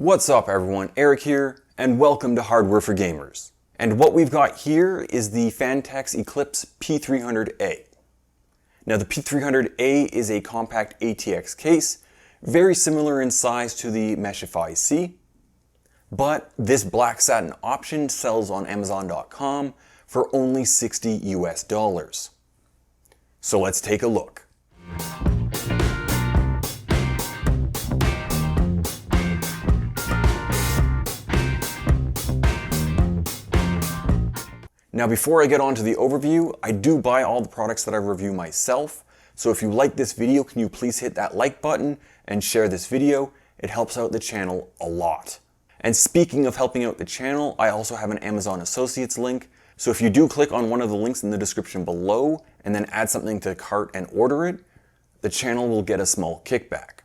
What's up everyone, Eric here, and welcome to Hardware for Gamers. And what we've got here is the Phanteks P300A. Now the P300A is a compact ATX case, very similar in size to the Meshify C, but this black satin option sells on Amazon.com for only $60 US. So let's take a look. Now before I get on to the overview, I do buy all the products that I review myself, so if you like this video, can you please hit that like button and share this video? It helps out the channel a lot. And speaking of helping out the channel, I also have an Amazon Associates link, so if you do click on one of the links in the description below and then add something to cart and order it, the channel will get a small kickback.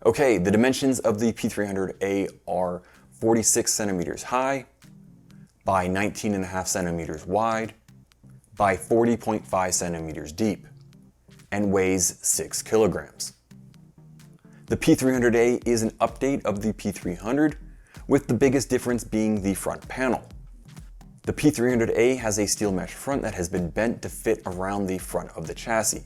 Okay, the dimensions of the P300A are 46 centimeters high, by 19.5 centimeters wide, by 40.5 centimeters deep, and weighs 6 kilograms. The P300A is an update of the P300, with the biggest difference being the front panel. The P300A has a steel mesh front that has been bent to fit around the front of the chassis.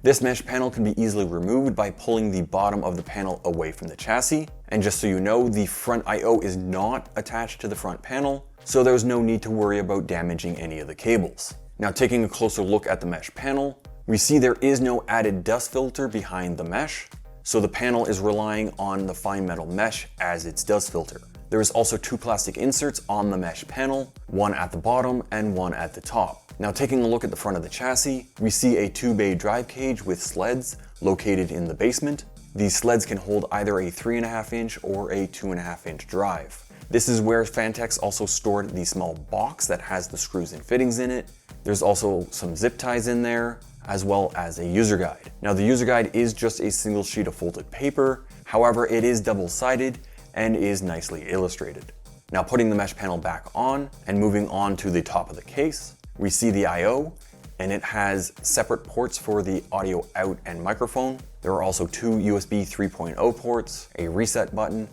This mesh panel can be easily removed by pulling the bottom of the panel away from the chassis. And just so you know, the front I/O is not attached to the front panel, so there's no need to worry about damaging any of the cables. Now taking a closer look at the mesh panel, we see there is no added dust filter behind the mesh, so the panel is relying on the fine metal mesh as its dust filter. There is also 2 plastic inserts on the mesh panel, one at the bottom and one at the top. Now taking a look at the front of the chassis, we see a 2-bay drive cage with sleds located in the basement. These sleds can hold either a 3.5 inch or a 2.5 inch drive. This is where Phanteks also stored the small box that has the screws and fittings in it. There's also some zip ties in there, as well as a user guide. Now the user guide is just a single sheet of folded paper, however it is double-sided and is nicely illustrated. Now putting the mesh panel back on and moving on to the top of the case, we see the I/O, and it has separate ports for the audio out and microphone. There are also 2 USB 3.0 ports, a reset button,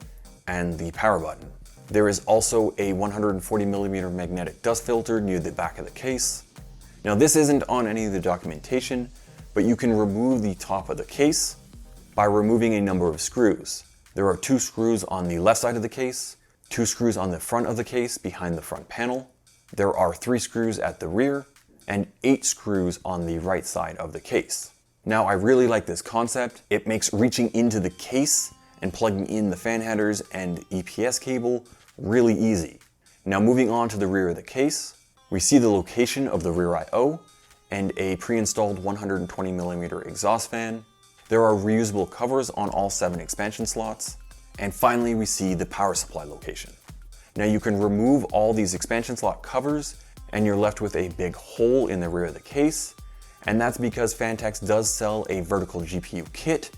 and the power button. There is also a 140mm magnetic dust filter near the back of the case. Now this isn't on any of the documentation, but you can remove the top of the case by removing a number of screws. There are 2 screws on the left side of the case, 2 screws on the front of the case behind the front panel. There are 3 screws at the rear and 8 screws on the right side of the case. Now I really like this concept. It makes reaching into the case and plugging in the fan headers and EPS cable really easy. Now moving on to the rear of the case, we see the location of the rear I/O and a pre-installed 120mm exhaust fan. There are reusable covers on all 7 expansion slots. And finally we see the power supply location. Now you can remove all these expansion slot covers and you're left with a big hole in the rear of the case, and that's because Phanteks does sell a vertical GPU kit,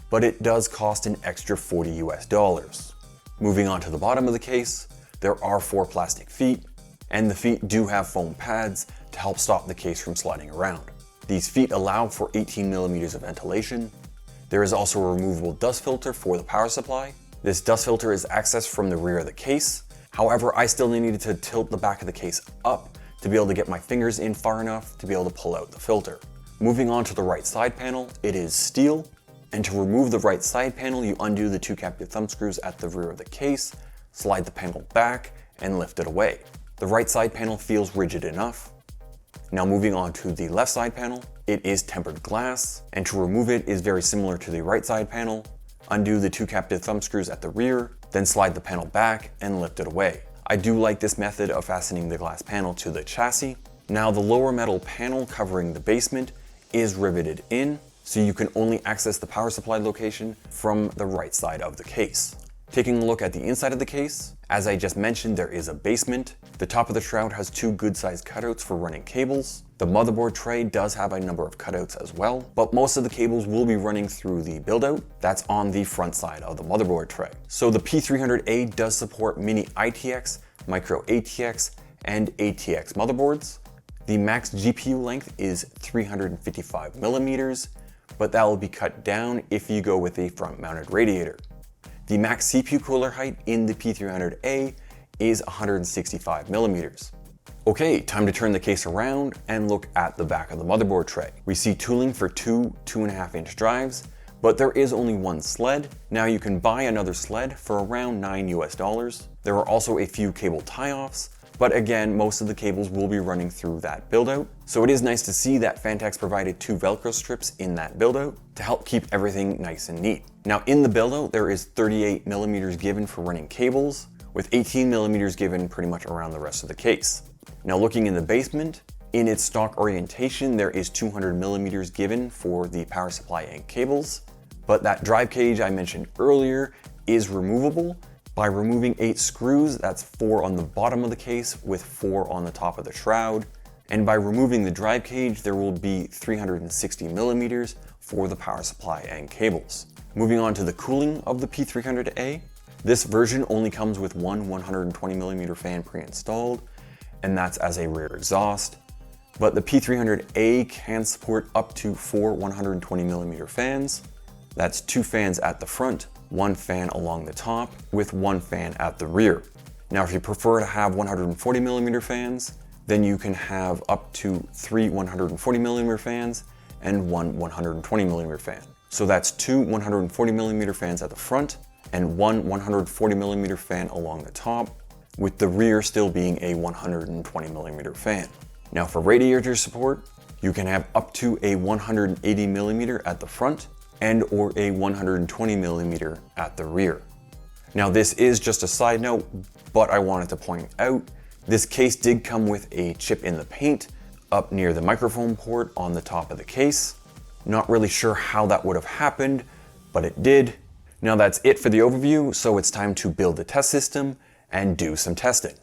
but it does cost an extra $40 US. Moving on to the bottom of the case, there are 4 plastic feet, and the feet do have foam pads to help stop the case from sliding around. These feet allow for 18mm of ventilation. There is also a removable dust filter for the power supply. This dust filter is accessed from the rear of the case. However, I still needed to tilt the back of the case up to be able to get my fingers in far enough to be able to pull out the filter. Moving on to the right side panel, it is steel, and to remove the right side panel, you undo the 2 captive thumb screws at the rear of the case, slide the panel back, and lift it away. The right side panel feels rigid enough. Now moving on to the left side panel, it is tempered glass, and to remove it is very similar to the right side panel. Undo the 2 captive thumb screws at the rear, then slide the panel back and lift it away. I do like this method of fastening the glass panel to the chassis. Now the lower metal panel covering the basement is riveted in, so you can only access the power supply location from the right side of the case. Taking a look at the inside of the case, as I just mentioned, there is a basement. The top of the shroud has 2 good-sized cutouts for running cables. The motherboard tray does have a number of cutouts as well, but most of the cables will be running through the build-out that's on the front side of the motherboard tray. So the P300A does support mini ITX, micro ATX, and ATX motherboards. The max GPU length is 355mm, but that will be cut down if you go with a front-mounted radiator. The max CPU cooler height in the P300A is 165 millimeters. Okay, time to turn the case around and look at the back of the motherboard tray. We see tooling for two 2.5-inch drives, but there is only one sled. Now you can buy another sled for around $9 US. There are also a few cable tie-offs, but again, most of the cables will be running through that build-out. So it is nice to see that Phanteks provided two Velcro strips in that build-out to help keep everything nice and neat. Now in the build-out, there is 38 millimeters given for running cables, with 18 millimeters given pretty much around the rest of the case. Now looking in the basement, in its stock orientation, there is 200 millimeters given for the power supply and cables, but that drive cage I mentioned earlier is removable by removing 8 screws. That's 4 on the bottom of the case with 4 on the top of the shroud. And by removing the drive cage, there will be 360 millimeters for the power supply and cables. Moving on to the cooling of the P300A, this version only comes with one 120 millimeter fan pre-installed, and that's as a rear exhaust. But the P300A can support up to 4 120 millimeter fans. That's 2 fans at the front, 1 fan along the top, with 1 fan at the rear. Now if you prefer to have 140 millimeter fans, then you can have up to 3 140 millimeter fans and 1 120 millimeter fan. So that's 2 140 millimeter fans at the front and 1 140 millimeter fan along the top, with the rear still being a 120 millimeter fan. Now for radiator support, you can have up to a 180 millimeter at the front and or a 120 millimeter at the rear. Now this is just a side note, but I wanted to point out, this case did come with a chip in the paint up near the microphone port on the top of the case. Not really sure how that would have happened, but it did. Now that's it for the overview, so it's time to build the test system and do some testing.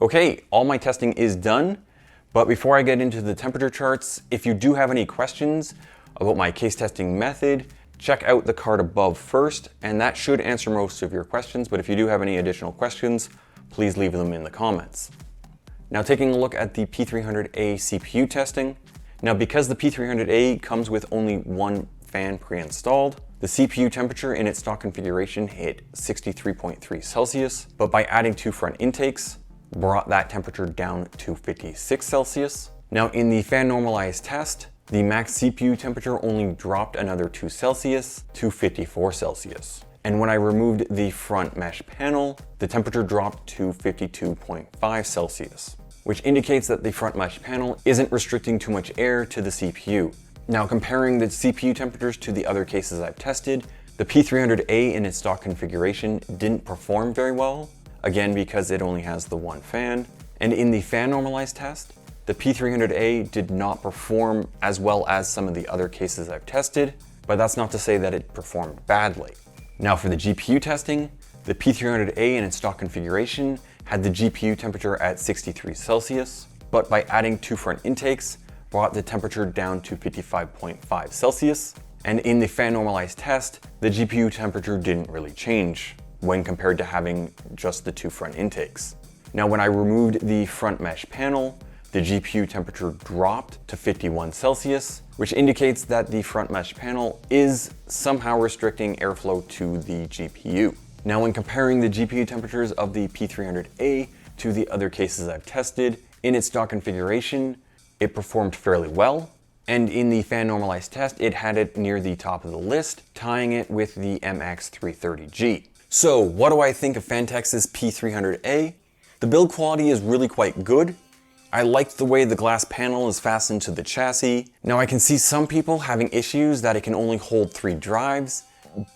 Okay, all my testing is done, but before I get into the temperature charts, if you do have any questions about my case testing method, check out the card above first, and that should answer most of your questions, but if you do have any additional questions, please leave them in the comments. Now taking a look at the P300A CPU testing. Now because the P300A comes with only one fan pre-installed, the CPU temperature in its stock configuration hit 63.3 Celsius, but by adding 2 front intakes, brought that temperature down to 56 Celsius. Now in the fan normalized test, the max CPU temperature only dropped another 2 Celsius to 54 Celsius. And when I removed the front mesh panel, the temperature dropped to 52.5 Celsius, which indicates that the front mesh panel isn't restricting too much air to the CPU. Now comparing the CPU temperatures to the other cases I've tested, the P300A in its stock configuration didn't perform very well, again because it only has the one fan. And in the fan normalized test, the P300A did not perform as well as some of the other cases I've tested, but that's not to say that it performed badly. Now for the GPU testing, the P300A in its stock configuration had the GPU temperature at 63 Celsius, but by adding 2 front intakes, brought the temperature down to 55.5 Celsius. And in the fan normalized test, the GPU temperature didn't really change when compared to having just the 2 front intakes. Now when I removed the front mesh panel, the GPU temperature dropped to 51 Celsius, which indicates that the front mesh panel is somehow restricting airflow to the GPU. Now when comparing the GPU temperatures of the P300A to the other cases I've tested, in its stock configuration, it performed fairly well. And in the fan normalized test, it had it near the top of the list, tying it with the MX330G. So what do I think of Phanteks' P300A? The build quality is really quite good. I liked the way the glass panel is fastened to the chassis. Now I can see some people having issues that it can only hold 3 drives,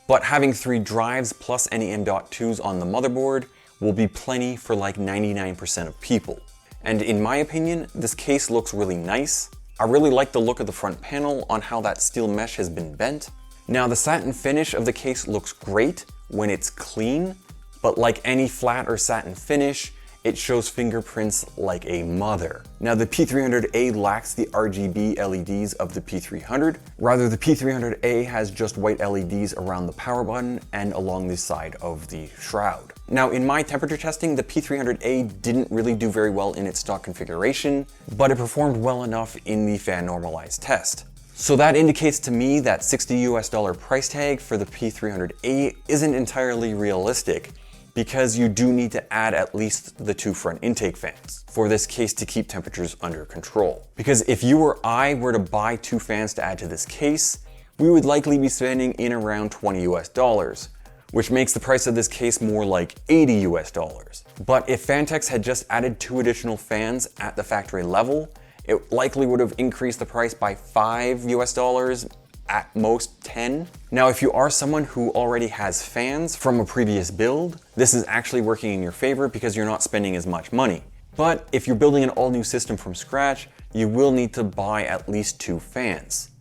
but having 3 drives plus any M.2s on the motherboard will be plenty for like 99% of people. And in my opinion, this case looks really nice. I really like the look of the front panel on how that steel mesh has been bent. Now the satin finish of the case looks great when it's clean, but like any flat or satin finish, it shows fingerprints like a mother. Now the P300A lacks the RGB LEDs of the P300. Rather, the P300A has just white LEDs around the power button and along the side of the shroud. Now in my temperature testing, the P300A didn't really do very well in its stock configuration, but it performed well enough in the fan normalized test. So that indicates to me that $60 price tag for the P300A isn't entirely realistic, because you do need to add at least the 2 front intake fans for this case to keep temperatures under control. Because if you or I were to buy 2 fans to add to this case, we would likely be spending in around $20, which makes the price of this case more like $80. But if Phanteks had just added 2 additional fans at the factory level, it likely would have increased the price by $5, at most 10. Now, if you are someone who already has fans from a previous build, this is actually working in your favor because you're not spending as much money. But if you're building an all-new system from scratch, you will need to buy at least 2 fans.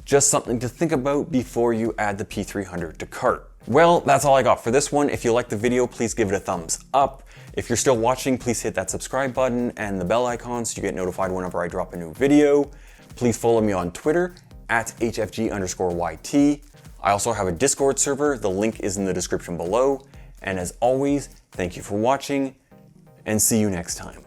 Just something to think about before you add the P300 to cart. Well, that's all I got for this one. If you liked the video, please give it a thumbs up. If you're still watching, please hit that subscribe button and the bell icon so you get notified whenever I drop a new video. Please follow me on Twitter at HFG_YT. I also have a Discord server, the link is in the description below. And as always, thank you for watching and see you next time.